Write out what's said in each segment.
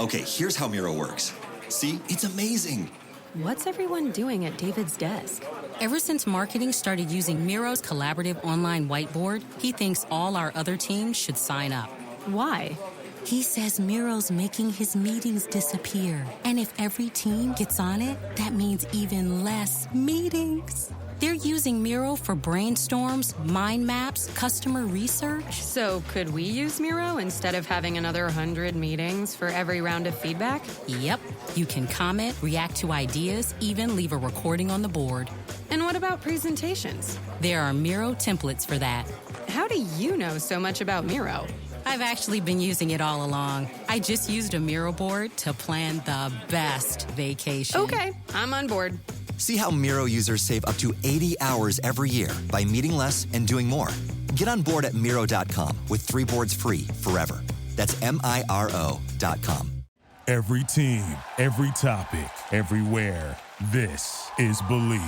Okay, here's how Miro works. See, it's amazing. What's everyone doing at David's desk? Ever since marketing started using Miro's collaborative online whiteboard, he thinks all our other teams should sign up. Why? He says Miro's making his meetings disappear. And if every team gets on it, that means even less meetings. They're using Miro for brainstorms, mind maps, customer research. So could we use Miro instead of having another 100 meetings for every round of feedback? Yep. You can comment, react to ideas, even leave a recording on the board. And what about presentations? There are Miro templates for that. How do you know so much about Miro? I've actually been using it all along. I just used a Miro board to plan the best vacation. Okay, I'm on board. See how Miro users save up to 80 hours every year by meeting less and doing more. Get on board at Miro.com with 3 boards free forever. That's MIRO.com. Every team, every topic, everywhere. This is Believe.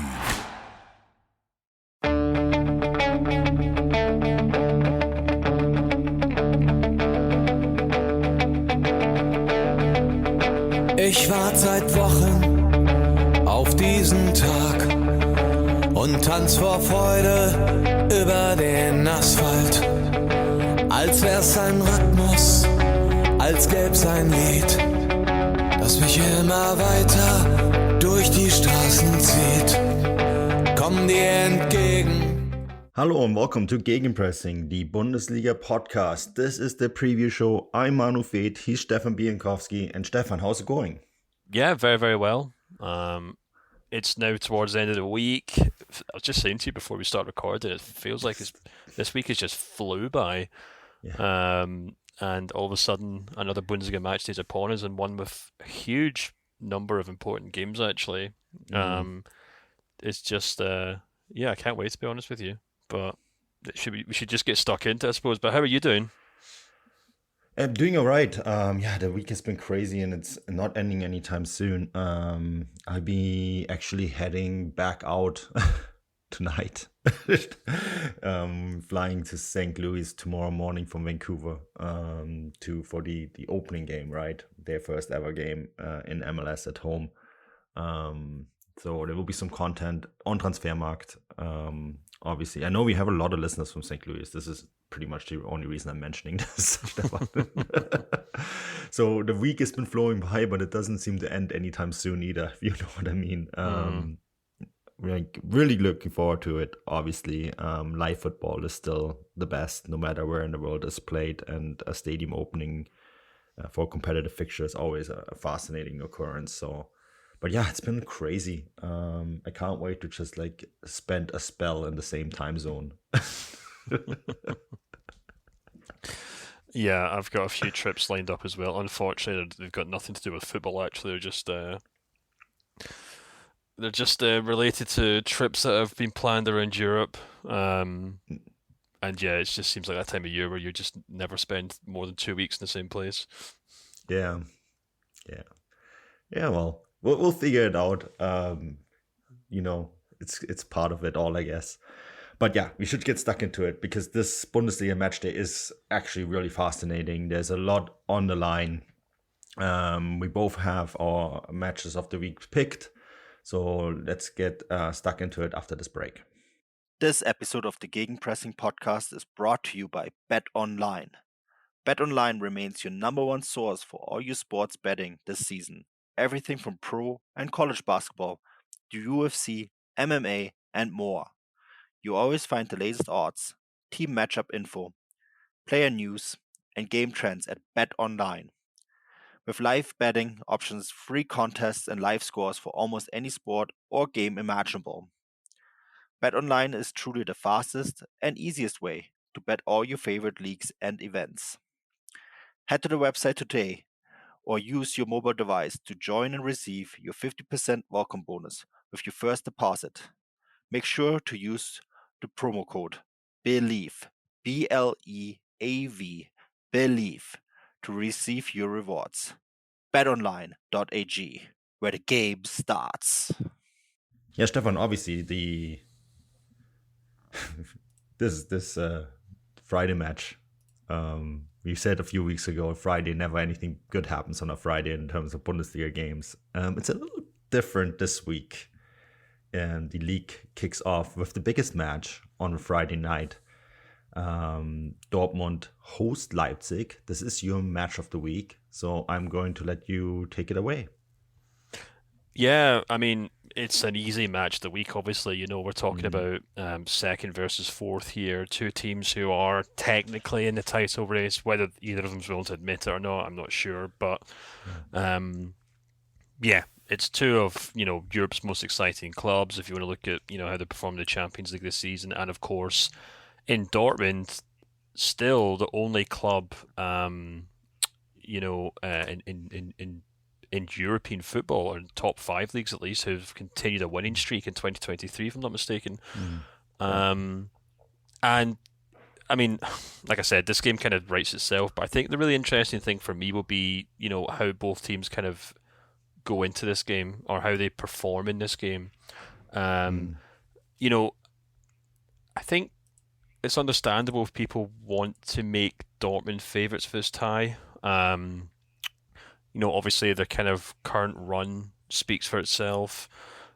Ich warte seit Wochen auf diesen Tag und tanz vor Freude über den Asphalt. Als wär's ein Rhythmus, als gäb's ein Lied, das mich immer weiter durch die Straßen zieht. Komm dir entgegen. Hello and welcome to Gegenpressing, the Bundesliga podcast. This is the preview show. I'm Manu Fate, he's Stefan Bienkowski. And Stefan, how's it going? Yeah, very, very well. It's now towards the end of the week. I was just saying to you before we start recording, it feels like this week has just flew by. Yeah. And all of a sudden, another Bundesliga match day is upon us, and one with a huge number of important games, actually. It's just, I can't wait, to be honest with you. But we should just get stuck into it, I suppose. But how are you doing? I'm doing all right. The week has been crazy and it's not ending anytime soon. I'll be actually heading back out tonight. Flying to St. Louis tomorrow morning from Vancouver for the opening game, right? Their first ever game in MLS at home. So there will be some content on Transfermarkt. Obviously, I know we have a lot of listeners from St. Louis. This is pretty much the only reason I'm mentioning this. So the week has been flowing by, but it doesn't seem to end anytime soon either, if you know what I mean. We're really looking forward to it, obviously. Live football is still the best, no matter where in the world it's played, and a stadium opening for competitive fixture is always a fascinating occurrence. So, but yeah, it's been crazy. I can't wait to just spend a spell in the same time zone. Yeah, I've got a few trips lined up as well. Unfortunately, they've got nothing to do with football. Actually, they're just related to trips that have been planned around Europe. And yeah, it just seems like that time of year where you just never spend more than 2 weeks in the same place. Yeah. Well, we'll figure it out. It's part of it all, I guess. But yeah, we should get stuck into it because this Bundesliga match day is actually really fascinating. There's a lot on the line. We both have our matches of the week picked. So let's get stuck into it after this break. This episode of the Gegenpressing podcast is brought to you by BetOnline. BetOnline remains your number one source for all your sports betting this season. Everything from pro and college basketball to UFC, MMA, and more. You always find the latest odds, team matchup info, player news, and game trends at BetOnline. With live betting options, free contests, and live scores for almost any sport or game imaginable. BetOnline is truly the fastest and easiest way to bet all your favorite leagues and events. Head to the website today or use your mobile device to join and receive your 50% welcome bonus with your first deposit. Make sure to use the promo code BELIEVE, BLEAV, BELIEVE, to receive your rewards. BetOnline.ag, where the game starts. Yeah, Stefan, obviously this Friday match we said a few weeks ago, Friday, never anything good happens on a Friday in terms of Bundesliga games. It's a little different this week. The league kicks off with the biggest match on Friday night. Dortmund host Leipzig. This is your match of the week, so I'm going to let you take it away. Yeah, I mean, it's an easy match of the week, obviously. You know, we're talking about second versus fourth here. Two teams who are technically in the title race. Whether either of them's willing to admit it or not, I'm not sure. But, yeah, it's two of, you know, Europe's most exciting clubs, if you want to look at, you know, how they performed in the Champions League this season. And, of course, in Dortmund, still the only club, you know, in European football, or in top 5 leagues at least, who've continued a winning streak in 2023, if I'm not mistaken. And I mean, like I said, this game kind of writes itself, but I think the really interesting thing for me will be, you know, how both teams kind of go into this game, or how they perform in this game. You know, I think it's understandable if people want to make Dortmund favourites for this tie. You know, obviously their kind of current run speaks for itself.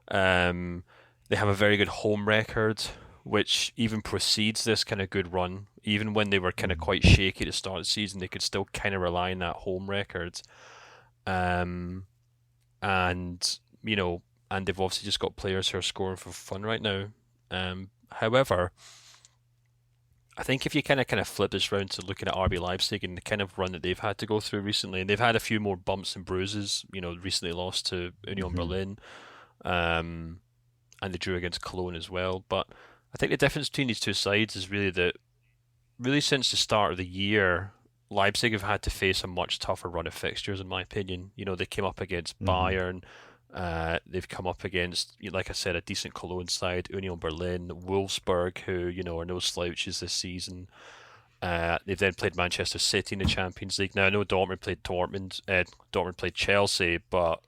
They have a very good home record, which even precedes this kind of good run. Even when they were kind of quite shaky at the start of the season, they could still kind of rely on that home record. And, you know, and they've obviously just got players who are scoring for fun right now. However, I think if you kind of flip this round to looking at RB Leipzig and the kind of run that they've had to go through recently, and they've had a few more bumps and bruises, you know, recently lost to Union Berlin, and they drew against Cologne as well. But I think the difference between these two sides is really that, really since the start of the year, Leipzig have had to face a much tougher run of fixtures, in my opinion. You know, they came up against Bayern. They've come up against, like I said, a decent Cologne side, Union Berlin, Wolfsburg, who, you know, are no slouches this season. They've then played Manchester City in the Champions League. Now, I know Dortmund played Dortmund played Chelsea, but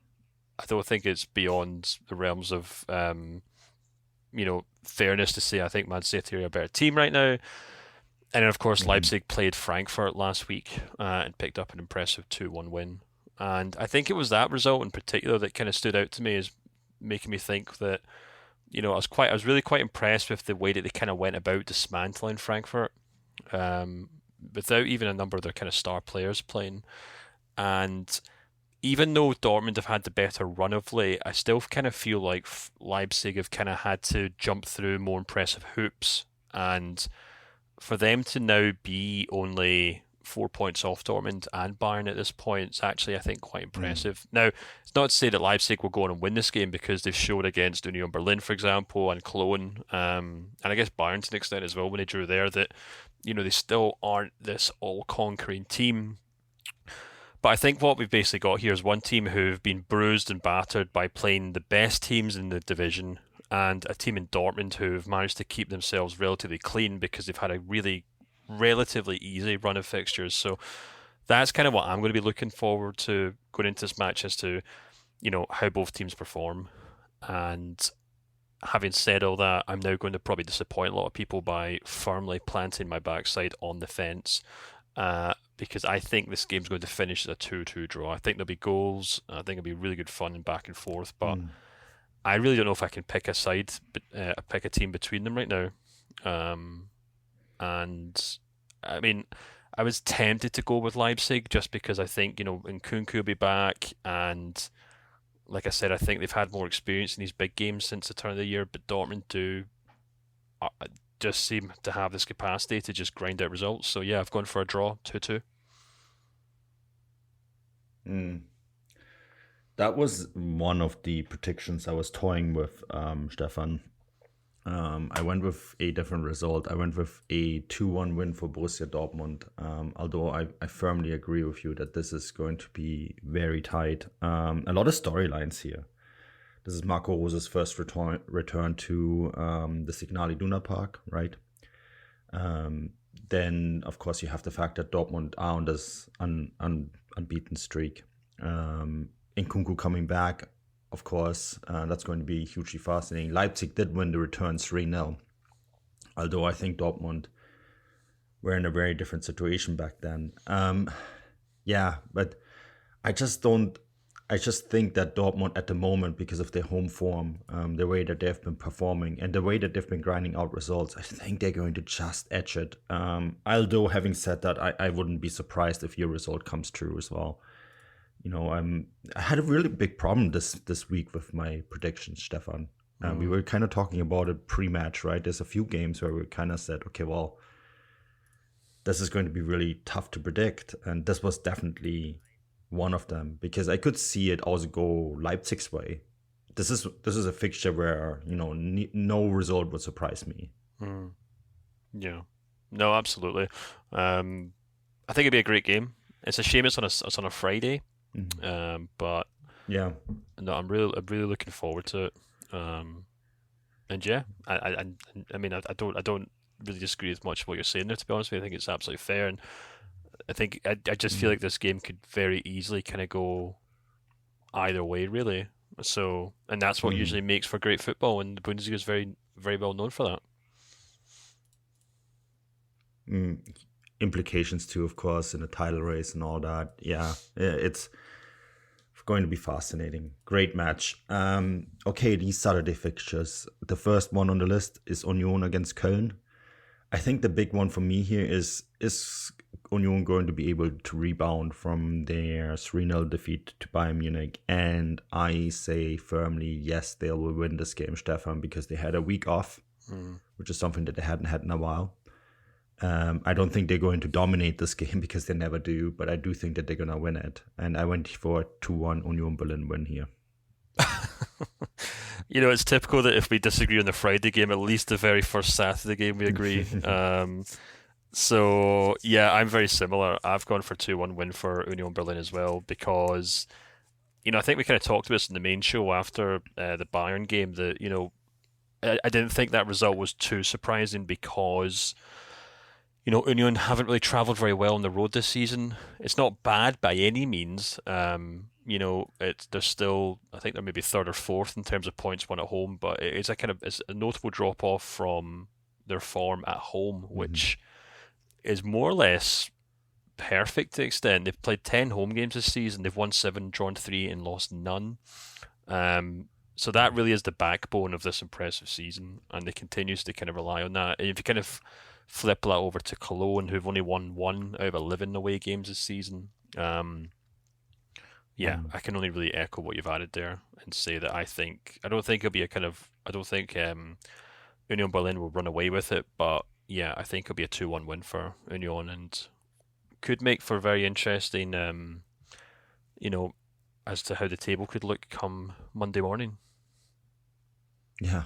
I don't think it's beyond the realms of, you know, fairness to say I think Man City are a better team right now. And then, of course, Leipzig played Frankfurt last week and picked up an impressive 2-1 win. And I think it was that result in particular that kind of stood out to me as making me think that, you know, I was really quite impressed with the way that they kind of went about dismantling Frankfurt, without even a number of their kind of star players playing. And even though Dortmund have had the better run of late, I still kind of feel like Leipzig have kind of had to jump through more impressive hoops. And for them to now be only 4 points off Dortmund and Bayern at this point, it's actually, I think, quite impressive. Now, it's not to say that Leipzig will go on and win this game, because they've showed against Union Berlin, for example, and Cologne, and I guess Bayern to an extent as well when they drew there, that, you know, they still aren't this all-conquering team. But I think what we've basically got here is one team who've been bruised and battered by playing the best teams in the division, and a team in Dortmund who've managed to keep themselves relatively clean because they've had a relatively easy run of fixtures. So that's kind of what I'm going to be looking forward to going into this match, as to, you know, how both teams perform. And having said all that, I'm now going to probably disappoint a lot of people by firmly planting my backside on the fence, because I think this game's going to finish as a 2-2 draw. I think there'll be goals. I think it'll be really good fun and back and forth, but I really don't know if I can pick a side, pick a team between them right now. And I mean, I was tempted to go with Leipzig just because I think, you know, Nkunku will be back, and like I said, I think they've had more experience in these big games since the turn of the year, but Dortmund just seem to have this capacity to just grind out results. So yeah, I've gone for a draw, 2-2. That was one of the predictions I was toying with, Stefan. I went with a different result. I went with a 2-1 win for Borussia Dortmund, although I firmly agree with you that this is going to be very tight. A lot of storylines here. This is Marco Rose's first return to the Signal Iduna Park, right? Then, of course, you have the fact that Dortmund are on this unbeaten streak. Nkunku coming back, of course, that's going to be hugely fascinating. Leipzig did win the return 3-0, although I think Dortmund were in a very different situation back then. But I just think that Dortmund at the moment, because of their home form, the way that they've been performing and the way that they've been grinding out results, I think they're going to just edge it. Although having said that, I wouldn't be surprised if your result comes true as well. I had a really big problem this week with my predictions, Stefan. We were kind of talking about it pre-match, right? There's a few games where we kind of said, okay, well, this is going to be really tough to predict. And this was definitely one of them, because I could see it also go Leipzig's way. This is a fixture where, no result would surprise me. Yeah. No, absolutely. I think it'd be a great game. It's a shame it's on a Friday. But yeah, no, I'm really looking forward to it. And yeah, I mean, I don't really disagree with much of what you're saying there, to be honest with you. I think it's absolutely fair, and I think I just feel like this game could very easily kind of go either way, really. So, and that's what usually makes for great football, and the Bundesliga is very, very well known for that. Implications too, of course, in the title race and all that. Yeah, it's going to be fascinating. Great match. Okay, these Saturday fixtures. The first one on the list is Union against Köln. I think the big one for me here is Union going to be able to rebound from their 3-0 defeat to Bayern Munich? And I say firmly, yes, they will win this game, Stefan, because they had a week off, which is something that they hadn't had in a while. I don't think they're going to dominate this game because they never do, but I do think that they're going to win it. And I went for a 2-1 Union Berlin win here. It's typical that if we disagree on the Friday game, at least the very first Saturday game we agree. So, yeah, I'm very similar. I've gone for 2-1 win for Union Berlin as well because, I think we kind of talked about this in the main show after the Bayern game that, I didn't think that result was too surprising because Union haven't really travelled very well on the road this season. It's not bad by any means. They're still, I think they're maybe third or fourth in terms of points won at home, but it's a notable drop off from their form at home, which is more or less perfect to extent. They've played 10 home games this season. They've won 7, drawn 3, and lost none. So that really is the backbone of this impressive season, and they continues to kind of rely on that. And if you kind of flip that over to Cologne, who've only won 1 out of 11 away games this season. I can only really echo what you've added there and say that I don't think Union Berlin will run away with it, but yeah, I think it'll be a 2-1 win for Union and could make for very interesting, as to how the table could look come Monday morning. Yeah,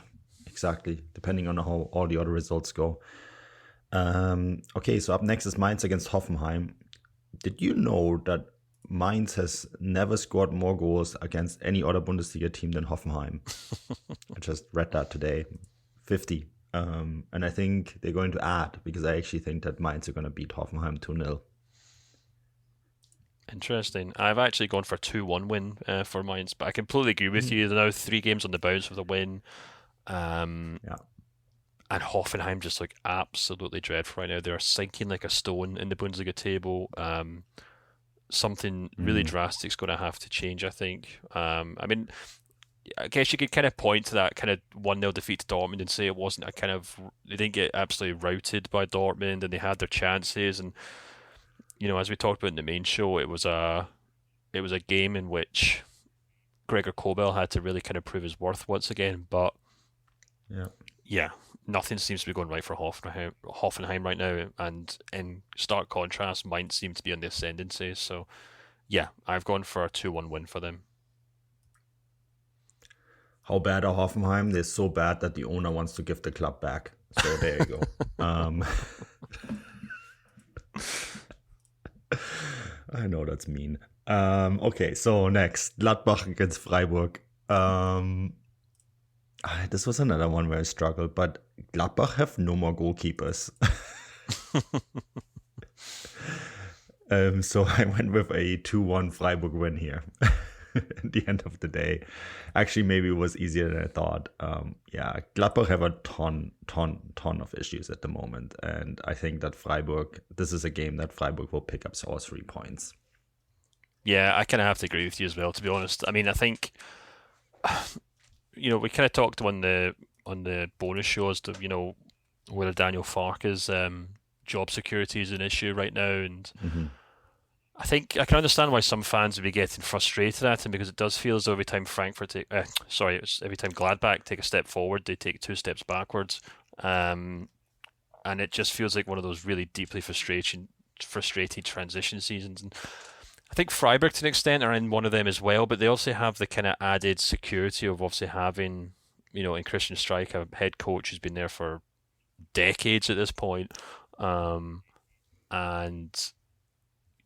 exactly. Depending on how all the other results go. Okay, so up next is Mainz against Hoffenheim. Did you know that Mainz has never scored more goals against any other Bundesliga team than Hoffenheim? I just read that today. 50. And I think they're going to add, because I actually think that Mainz are going to beat Hoffenheim 2-0. Interesting. I've actually gone for a 2-1 win for Mainz, but I completely agree with you. They're now 3 games on the bounce with a win. And Hoffenheim just look absolutely dreadful right now. They're sinking like a stone in the Bundesliga table. Something really drastic is going to have to change, I think. I guess you could kind of point to that kind of 1-0 defeat to Dortmund and say it wasn't they didn't get absolutely routed by Dortmund and they had their chances. And, as we talked about in the main show, it was a game in which Gregor Kobel had to really kind of prove his worth once again. But, yeah, nothing seems to be going right for Hoffenheim right now. And in stark contrast, Mainz seem to be on the ascendancy. So, yeah, I've gone for a 2-1 win for them. How bad are Hoffenheim? They're so bad that the owner wants to give the club back. So there you go. I know that's mean. Okay, so next, Gladbach against Freiburg. This was another one where I struggled, but Gladbach have no more goalkeepers. So I went with a 2-1 Freiburg win here. at the end of the day. Actually, maybe it was easier than I thought. Gladbach have a ton of issues at the moment. And I think that this is a game that Freiburg will pick up all 3 points. Yeah, I kind of have to agree with you as well, to be honest. I mean, I think, we kind of talked on the bonus shows to, whether Daniel Farke's job security is an issue right now. And I think I can understand why some fans would be getting frustrated at him, because it does feel as though every time every time Gladbach take a step forward, they take 2 steps backwards. And it just feels like one of those really deeply frustrated transition seasons. And I think Freiburg, to an extent, are in one of them as well, but they also have the kind of added security of obviously having, in Christian Streich, a head coach who's been there for decades at this point. And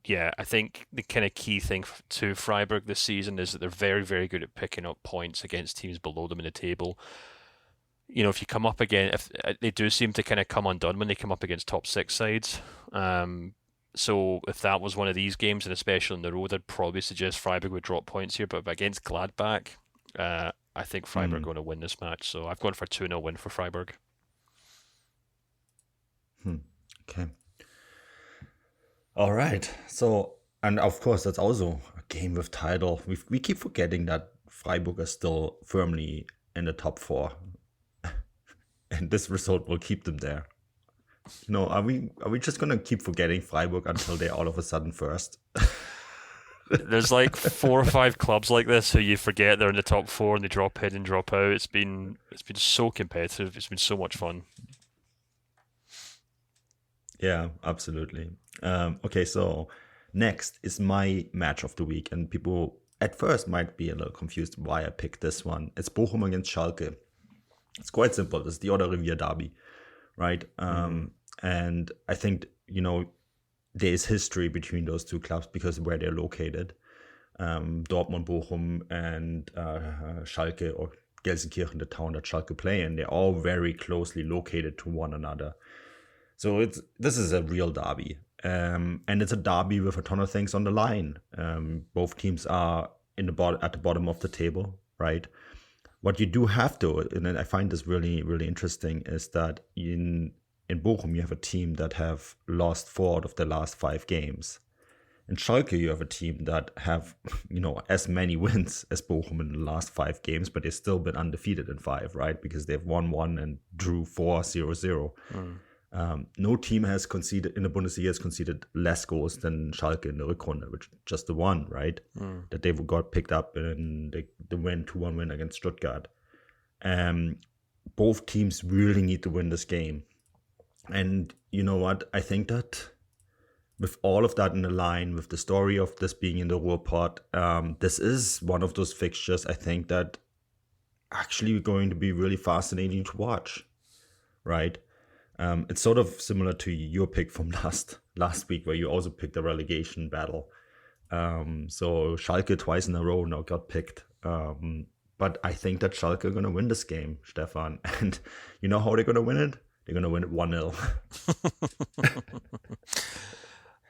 yeah, I think the kind of key thing to Freiburg this season is that they're very, very good at picking up points against teams below them in the table. If you come up if they do seem to kind of come undone when they come up against top 6 sides. So if that was one of these games, and especially on the road, I'd probably suggest Freiburg would drop points here. But against Gladbach, I think Freiburg are going to win this match. So I've gone for a 2-0 win for Freiburg. Okay. All right. So, and of course, that's also a game with title. We keep forgetting that Freiburg is still firmly in the top 4. And this result will keep them there. Are we just gonna keep forgetting Freiburg until they're all of a sudden first? There's like 4 or 5 clubs like this who you forget they're in the top 4 and they drop in and drop out. It's been so competitive. It's been so much fun. Yeah, absolutely. Okay, so next is my match of the week, and people at first might be a little confused why I picked this one. It's Bochum against Schalke. It's quite simple. It's the Oder Revier derby, right? And I think, there is history between those 2 clubs because of where they're located. Dortmund, Bochum, and Schalke, or Gelsenkirchen, the town that Schalke play in, they're all very closely located to one another. So this is a real derby. And it's a derby with a ton of things on the line. Both teams are at the bottom of the table, right? What you do have to, and I find this really, really interesting, is that in Bochum you have a team that have lost 4 out of the last 5 games. In Schalke you have a team that have, as many wins as Bochum in the last 5 games, but they've still been undefeated in 5, right? Because they've won 1 and drew 4, 0-0. No team has conceded in the Bundesliga has conceded less goals than Schalke in the Rückrunde, which just the one, right? That they got picked up in the 2-1 win against Stuttgart. Both teams really need to win this game. And you know what? I think that with all of that in the line, with the story of this being in the Ruhrpott, this is one of those fixtures I think that actually going to be really fascinating to watch, right? It's sort of similar to your pick from last week, where you also picked a relegation battle. So Schalke twice in a row now got picked. But I think that Schalke are going to win this game, Stefan. And you know how they're going to win it? They're going to win it 1-0.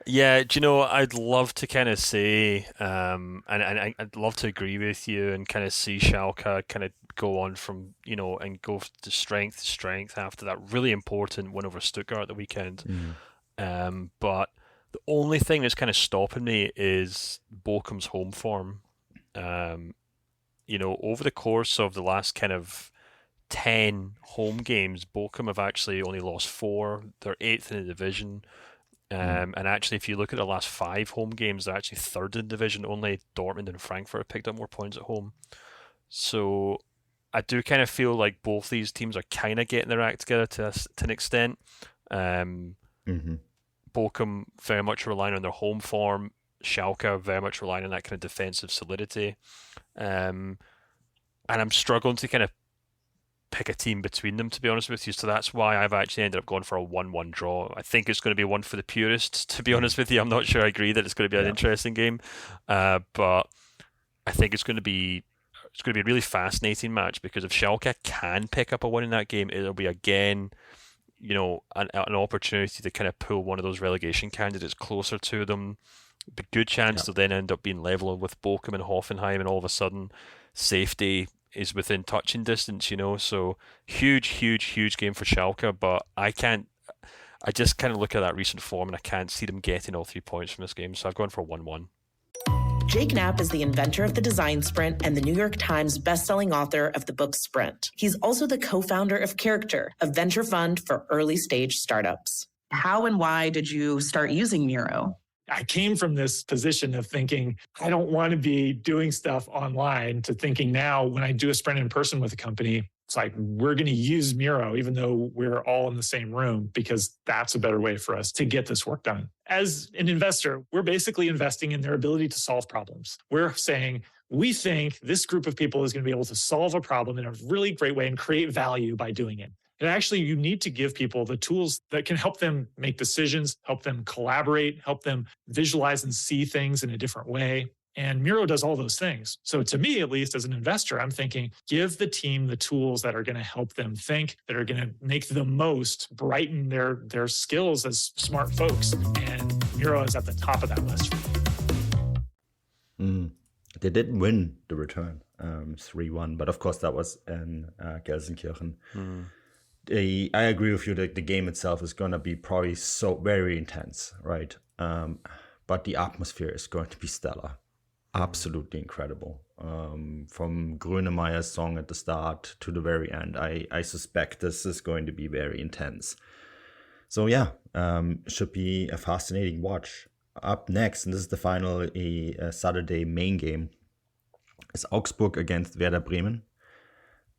Yeah, I'd love to kind of say, and I'd love to agree with you and kind of see Schalke kind of go on from, and go to strength to strength after that really important win over Stuttgart the weekend. But the only thing that's kind of stopping me is Bochum's home form. Over the course of the last kind of 10 home games, Bochum have actually only lost 4. They're 8th in the division. And actually, if you look at the last 5 home games, they're actually 3rd in the division. Only Dortmund and Frankfurt have picked up more points at home. So I do kind of feel like both these teams are kind of getting their act together to an extent. Bochum very much relying on their home form. Schalke very much relying on that kind of defensive solidity. And I'm struggling to kind of pick a team between them, to be honest with you. So that's why I've actually ended up going for a 1-1 draw. I think it's going to be one for the purists, to be honest with you. I'm not sure I agree that it's going to be an interesting game. But I think it's going to be a really fascinating match, because if Schalke can pick up a win in that game, it'll be again, an opportunity to kind of pull one of those relegation candidates closer to them. But good chance to then end up being level with Bochum and Hoffenheim, and all of a sudden safety is within touching distance, so huge game for Schalke, but I just kind of look at that recent form and I can't see them getting all 3 points from this game, so I've gone for 1-1. Jake Knapp is the inventor of the design sprint and the New York Times bestselling author of the book Sprint. He's also the co-founder of Character, a venture fund for early stage startups. How and why did you start using Miro? I came from this position of thinking, I don't want to be doing stuff online, to thinking now when I do a sprint in person with a company, it's like, we're going to use Miro, even though we're all in the same room, because that's a better way for us to get this work done. As an investor, we're basically investing in their ability to solve problems. We're saying, we think this group of people is going to be able to solve a problem in a really great way and create value by doing it. And actually, you need to give people the tools that can help them make decisions, help them collaborate, help them visualize and see things in a different way. And Miro does all those things. So to me, at least as an investor, I'm thinking, give the team the tools that are going to help them think, that are going to make the most, brighten their skills as smart folks. And Miro is at the top of that list. They did win the return 3-1, but of course that was in Gelsenkirchen. I agree with you that the game itself is going to be probably so very intense, right? But the atmosphere is going to be stellar. Absolutely incredible. From Grönemeyer's song at the start to the very end, I suspect this is going to be very intense. So yeah, should be a fascinating watch. Up next, and this is the final Saturday main game, is Augsburg against Werder Bremen.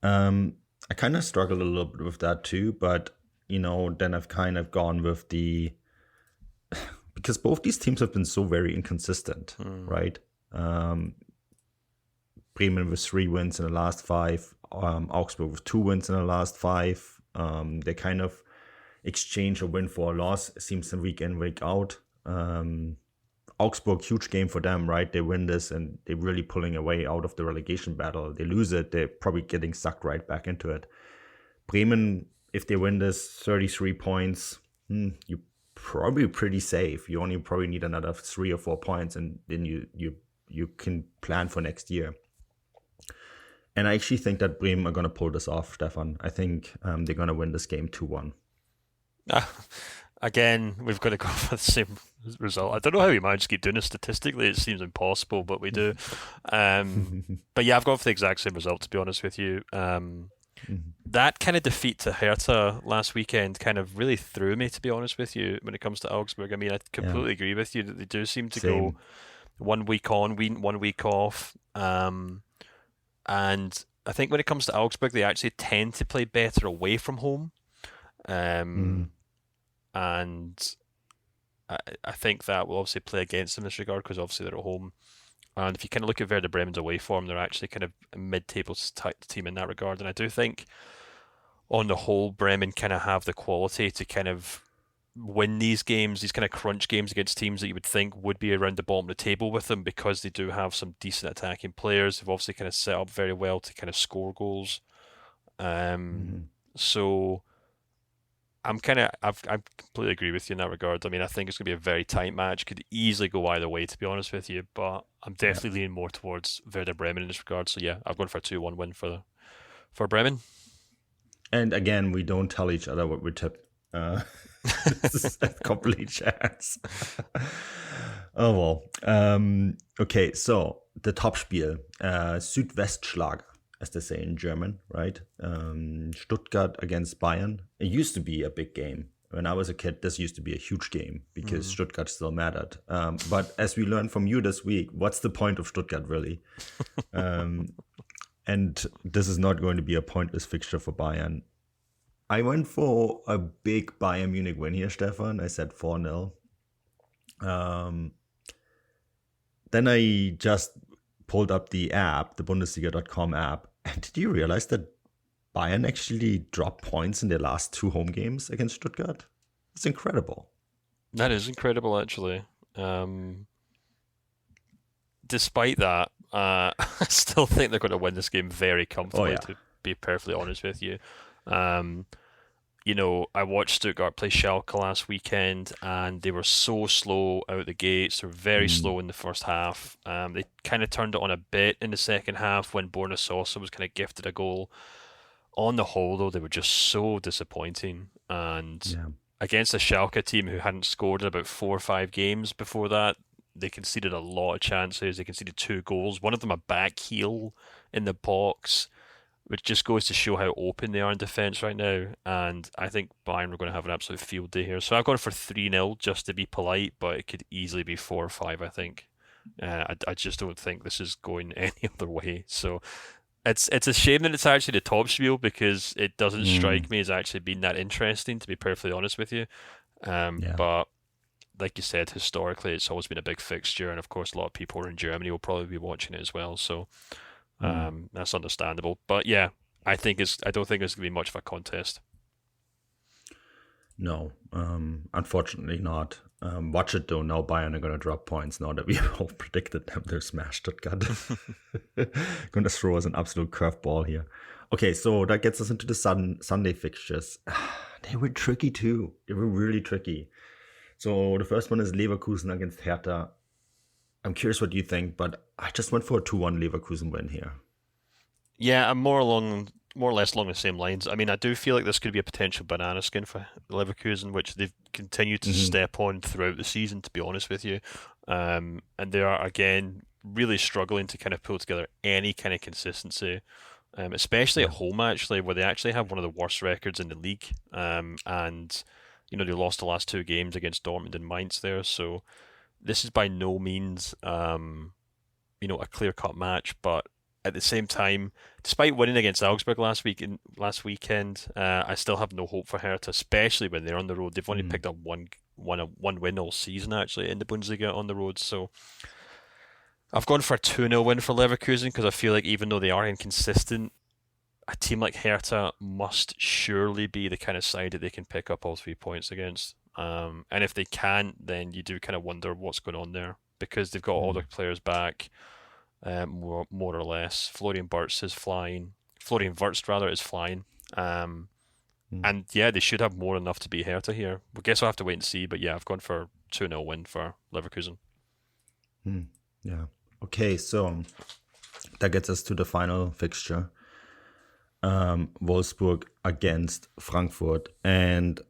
I kind of struggled a little bit with that too, but then I've kind of gone with because both these teams have been so very inconsistent, right? Bremen with 3 wins in the last 5, Augsburg with 2 wins in the last 5. They kind of exchange a win for a loss, it seems, week in, week out. Augsburg, huge game for them, right? They win this and they're really pulling away out of the relegation battle. They lose it, they're probably getting sucked right back into it. Bremen, if they win this, 33 points, you're probably pretty safe. You only probably need another 3 or 4 points, and then you can plan for next year. And I actually think that Bremen are going to pull this off, Stefan. I think they're going to win this game 2-1. Again, we've got to go for the same result. I don't know how we manage to keep doing this statistically. It seems impossible, but we do. But yeah, I've gone for the exact same result, to be honest with you. That kind of defeat to Hertha last weekend kind of really threw me, to be honest with you, when it comes to Augsburg. I mean, I completely agree with you that they do seem to go 1 week on, 1 week off. And I think when it comes to Augsburg, they actually tend to play better away from home. And I think that will obviously play against them in this regard, because obviously they're at home. And if you kind of look at Werder Bremen's away form, they're actually kind of a mid-table team in that regard. And I do think, on the whole, Bremen kind of have the quality to kind of win these games, these kind of crunch games against teams that you would think would be around the bottom of the table with them, because they do have some decent attacking players. They've obviously kind of set up very well to kind of score goals. So I completely agree with you in that regard. I mean, I think it's going to be a very tight match. Could easily go either way, to be honest with you. But I'm definitely leaning more towards Werder Bremen in this regard. So yeah, I've gone for a 2-1 win for Bremen. And again, we don't tell each other what we tip. This is a complete chance. Oh well. Okay, so the Topspiel, Südwestschlag, as they say in German, right? Stuttgart against Bayern. It used to be a big game. When I was a kid, this used to be a huge game because Stuttgart still mattered. But as we learned from you this week, what's the point of Stuttgart, really? And this is not going to be a pointless fixture for Bayern. I went for a big Bayern Munich win here, Stefan. I said 4-0. Then I just pulled up the app, the Bundesliga.com app. And did you realize that Bayern actually dropped points in their last 2 home games against Stuttgart? It's incredible. That is incredible, actually. Despite that, I still think they're going to win this game very comfortably, to be perfectly honest with you. I watched Stuttgart play Schalke last weekend, and they were so slow out the gates. They were very slow in the first half. They kind of turned it on a bit in the second half when Borussis also was kind of gifted a goal. On the whole, though, they were just so disappointing. And against a Schalke team who hadn't scored in about 4 or 5 games before that, they conceded a lot of chances. They conceded 2 goals. One of them a back heel in the box, which just goes to show how open they are in defence right now. And I think Bayern are going to have an absolute field day here. So I've gone for 3-0 just to be polite, but it could easily be 4 or 5, I think. I just don't think this is going any other way. So it's a shame that it's actually the top spiel, because it doesn't strike me as actually being that interesting, to be perfectly honest with you. But like you said, historically, it's always been a big fixture. And of course, a lot of people in Germany will probably be watching it as well. So that's understandable. But yeah, I don't think it's going to be much of a contest. No, unfortunately not. Watch it though. Now Bayern are going to drop points now that we all predicted them to smash Stuttgart. Going to throw us an absolute curveball here. Okay, so that gets us into the Sunday fixtures. They were tricky too. They were really tricky. So the first one is Leverkusen against Hertha. I'm curious what you think, but I just went for a 2-1 Leverkusen win here. Yeah, I'm more or less along the same lines. I mean, I do feel like this could be a potential banana skin for Leverkusen, which they've continued to step on throughout the season, to be honest with you. And they are, again, really struggling to kind of pull together any kind of consistency, especially at home, actually, where they actually have one of the worst records in the league. And, they lost the last 2 games against Dortmund and Mainz there, so this is by no means, a clear-cut match, but at the same time, despite winning against Augsburg last weekend, I still have no hope for Hertha, especially when they're on the road. They've only picked up one win all season, actually, in the Bundesliga on the road. So I've gone for a 2-0 win for Leverkusen, because I feel like even though they are inconsistent, a team like Hertha must surely be the kind of side that they can pick up all 3 points against. And if they can't, then you do kind of wonder what's going on there, because they've got all their players back. More or less. Florian Wirtz is flying. And yeah, they should have more than enough to beat Hertha here. I guess we'll have to wait and see, but yeah, I've gone for 2-0 win for Leverkusen. Yeah. Okay, so that gets us to the final fixture. Wolfsburg against Frankfurt. And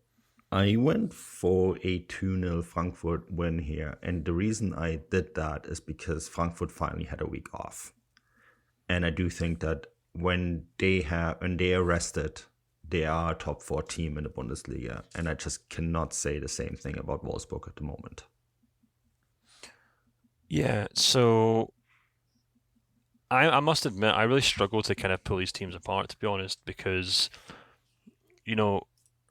I went for a 2-0 Frankfurt win here. And the reason I did that is because Frankfurt finally had a week off. And I do think that when they are rested, they are a top 4 team in the Bundesliga. And I just cannot say the same thing about Wolfsburg at the moment. Yeah, so I must admit, I really struggle to kind of pull these teams apart, to be honest, because,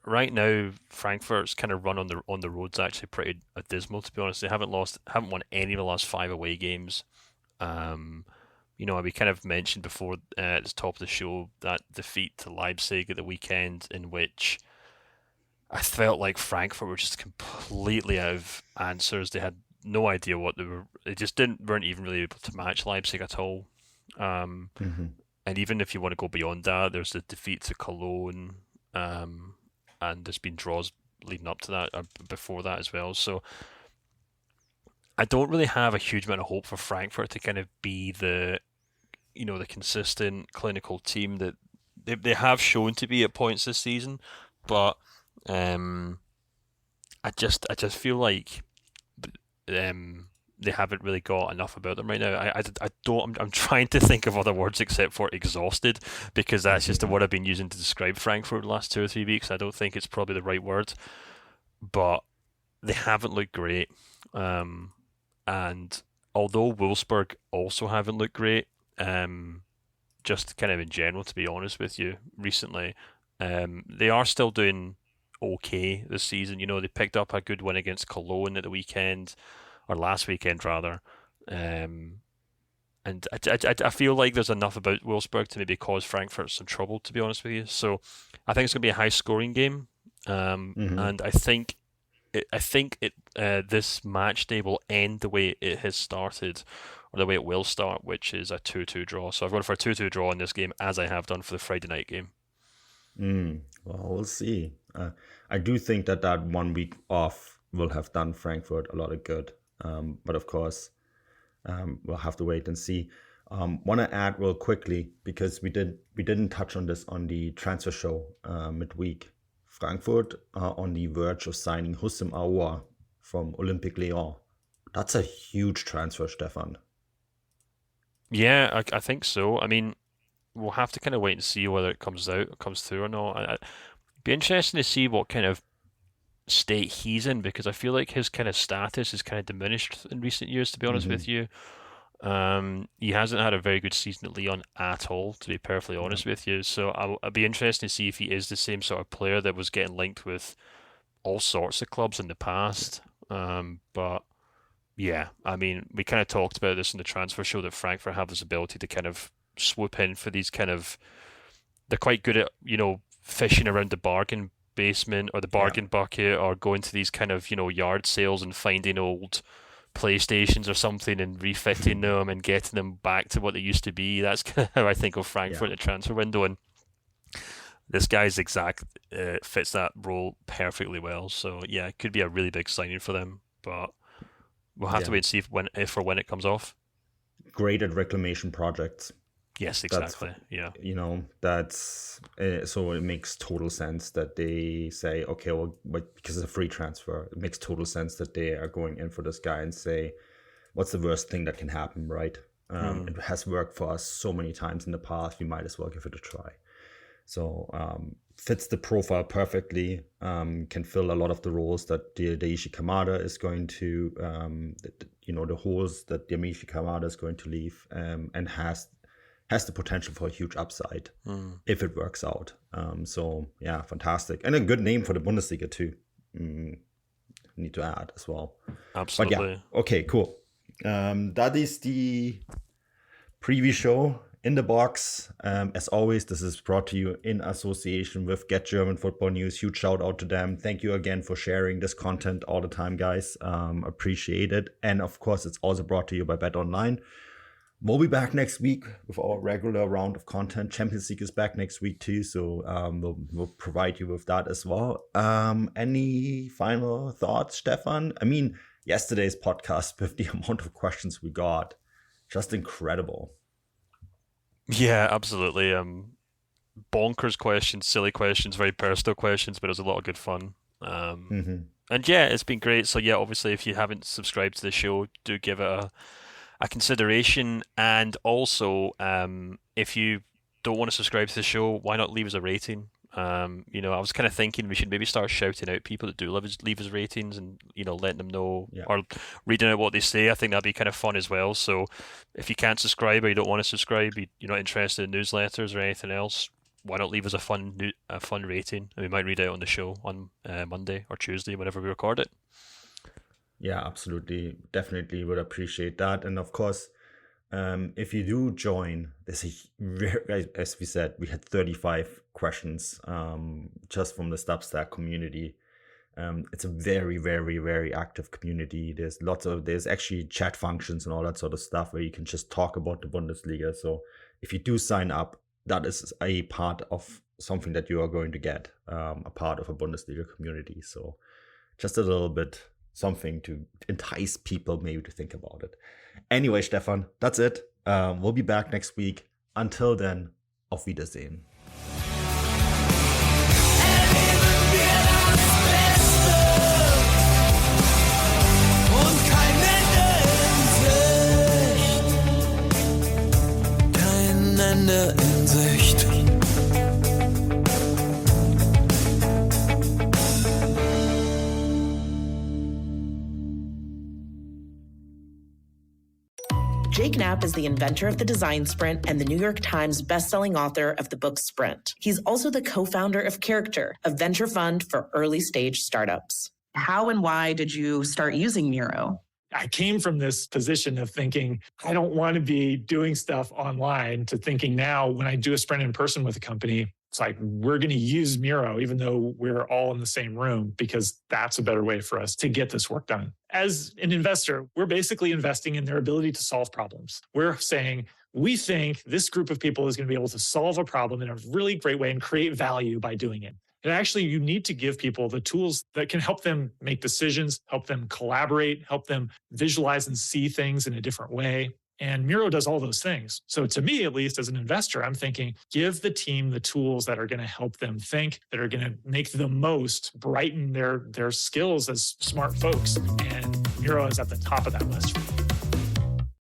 right now, Frankfurt's kind of run on the road's actually pretty dismal, to be honest. They haven't won any of the last 5 away games. We kind of mentioned before at the top of the show that defeat to Leipzig at the weekend, in which I felt like Frankfurt were just completely out of answers. They had no idea what they were. They just weren't even really able to match Leipzig at all. And even if you want to go beyond that, there's the defeat to Cologne. And there's been draws leading up to that, before that as well. So I don't really have a huge amount of hope for Frankfurt to kind of be the consistent clinical team that they have shown to be at points this season. But I just feel like they haven't really got enough about them right now. I'm trying to think of other words except for exhausted, because that's just the word I've been using to describe Frankfurt the last 2 or 3 weeks. I don't think it's probably the right word, but they haven't looked great. And although Wolfsburg also haven't looked great, just kind of in general, to be honest with you, recently, they are still doing okay this season. They picked up a good win against Cologne at the weekend, or last weekend rather, and I feel like there's enough about Wolfsburg to maybe cause Frankfurt some trouble, to be honest with you. So I think it's going to be a high scoring game, and I think this match day will end the way it has started, or the way it will start, which is a 2-2 draw. So I've gone for a 2-2 draw in this game, as I have done for the Friday night game. Well, we'll see. I do think that 1 week off will have done Frankfurt a lot of good. But of course, we'll have to wait and see. Want to add real quickly, because we didn't touch on this on the transfer show midweek. Frankfurt are on the verge of signing Houssem Aouar from Olympique Lyon. That's a huge transfer, Stefan. Yeah, I think so. I mean, we'll have to kind of wait and see whether it comes through or not. It'd be interesting to see what kind of state he's in, because I feel like his kind of status is kind of diminished in recent years, to be honest with you. He hasn't had a very good season at Lyon at all, to be perfectly honest with you. So I'd be interested to see if he is the same sort of player that was getting linked with all sorts of clubs in the past. But yeah, I mean, we kind of talked about this in the transfer show, that Frankfurt have this ability to kind of swoop in for these kind of, they're quite good at, fishing around the bargain basement or the bargain bucket, or going to these kind of, yard sales and finding old PlayStations or something and refitting them and getting them back to what they used to be. That's kind of how I think of Frankfurt in the transfer window, and this guy's fits that role perfectly well. So yeah, it could be a really big signing for them, but we'll have to wait and see if or when it comes off. Great at reclamation projects. Yes, exactly. That's so it makes total sense that they say, okay, well, because it's a free transfer, it makes total sense that they are going in for this guy and say, what's the worst thing that can happen, right? It has worked for us so many times in the past, we might as well give it a try. So fits the profile perfectly, can fill a lot of the roles that Daichi Kamada is going to, the holes that Daichi Kamada is going to leave, and has the potential for a huge upside if it works out. So yeah, fantastic. And a good name for the Bundesliga too. Need to add as well. Absolutely. But yeah, okay, cool. That is the preview show in the box. As always, this is brought to you in association with Get German Football News. Huge shout out to them. Thank you again for sharing this content all the time, guys. Appreciate it. And of course, it's also brought to you by Bet Online. We'll be back next week with our regular round of content. Champions League is back next week too, so we'll provide you with that as well. Any final thoughts, Stefan? I mean, yesterday's podcast with the amount of questions we got, just incredible. Yeah, absolutely. Bonkers questions, silly questions, very personal questions, but it was a lot of good fun. And yeah, it's been great. So yeah, obviously, if you haven't subscribed to the show, do give it a consideration. And also, if you don't want to subscribe to the show, why not leave us a rating? I was kind of thinking we should maybe start shouting out people that do leave us ratings and, letting them know or reading out what they say. I think that'd be kind of fun as well. So if you can't subscribe or you don't want to subscribe, you're not interested in newsletters or anything else, why not leave us a fun rating? And we might read it out on the show on Monday or Tuesday, whenever we record it. Yeah, absolutely. Definitely would appreciate that. And of course, if you do join, as we said, we had 35 questions just from the Substack community. It's a very, very, very active community. There's actually chat functions and all that sort of stuff where you can just talk about the Bundesliga. So if you do sign up, that is a part of something that you are going to get, a part of a Bundesliga community. So just a little bit something to entice people maybe to think about it. Anyway, Stefan, that's it. We'll be back next week. Until then, auf Wiedersehen. Kein Ende in Sicht. Jake Knapp is the inventor of the design sprint and the New York Times bestselling author of the book Sprint. He's also the co-founder of Character, a venture fund for early stage startups. How and why did you start using Miro? I came from this position of thinking, I don't want to be doing stuff online, to thinking now when I do a sprint in person with a company, it's like, we're going to use Miro, even though we're all in the same room, because that's a better way for us to get this work done. As an investor, we're basically investing in their ability to solve problems. We're saying, we think this group of people is going to be able to solve a problem in a really great way and create value by doing it. And actually, you need to give people the tools that can help them make decisions, help them collaborate, help them visualize and see things in a different way. And Miro does all those things. So to me, at least as an investor, I'm thinking, give the team the tools that are going to help them think, that are going to make the most, brighten their skills as smart folks. And Miro is at the top of that list for me.